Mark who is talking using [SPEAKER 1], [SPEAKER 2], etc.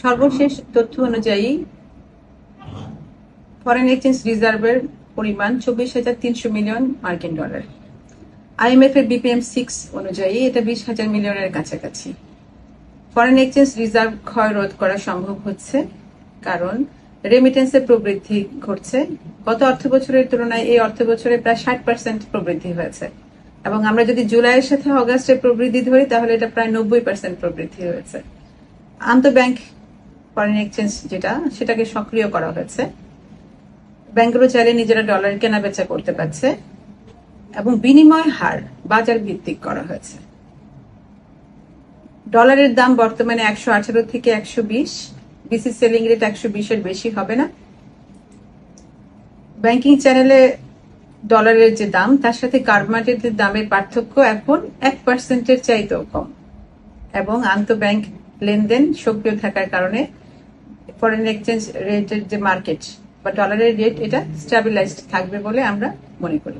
[SPEAKER 1] সর্বশেষ তথ্য অনুযায়ী ফরেন এক্সচেঞ্জ রিজার্ভের পরিমাণ 24,300 মিলিয়ন মার্কিন ডলার। আইএমএফ এর বিপিএম 6 অনুযায়ী এটা 20,000 মিলিয়নের কাছাকাছি। ফরেন এক্সচেঞ্জ রিজার্ভ ক্ষয় রোধ করা সম্ভব হচ্ছে কারণ রেমিটেন্সের প্রবৃদ্ধি ঘটছে। গত অর্থ বছরের তুলনায় এই অর্থ বছরে প্রায় 60% প্রবৃদ্ধি হয়েছে, এবং আমরা যদি জুলাইয়ের সাথে অগাস্টের প্রবৃদ্ধি ধরি তাহলে এটা প্রায় 90% প্রবৃদ্ধি হয়েছে। আন্তঃব্যাংক ফরেন এক্সচেঞ্জ সেটাকে সক্রিয় করা হয়েছে। ব্যাংকগুলো চাইলে নিজেরা ডলার কেনা বেচা করতে পারছে, এবং বিনিময় হার বাজার ভিত্তিক করা হয়েছে। ডলারের দাম বর্তমানে 118 থেকে 120, বিসি সেলিং রেট 120 এর বেশি হবে না। ব্যাংকিং চ্যানেলে ডলারের যে দাম তার সাথে কার্ড দামের পার্থক্য এখন 1% চাইতেও কম, এবং আন্তঃব্যাংক লেনদেন সক্রিয় থাকার কারণে ফরেন এক্সচেঞ্জ রেটের যে মার্কেট বা ডলারের রেট এটা স্টেবিলাইজড থাকবে বলে আমরা মনে করি।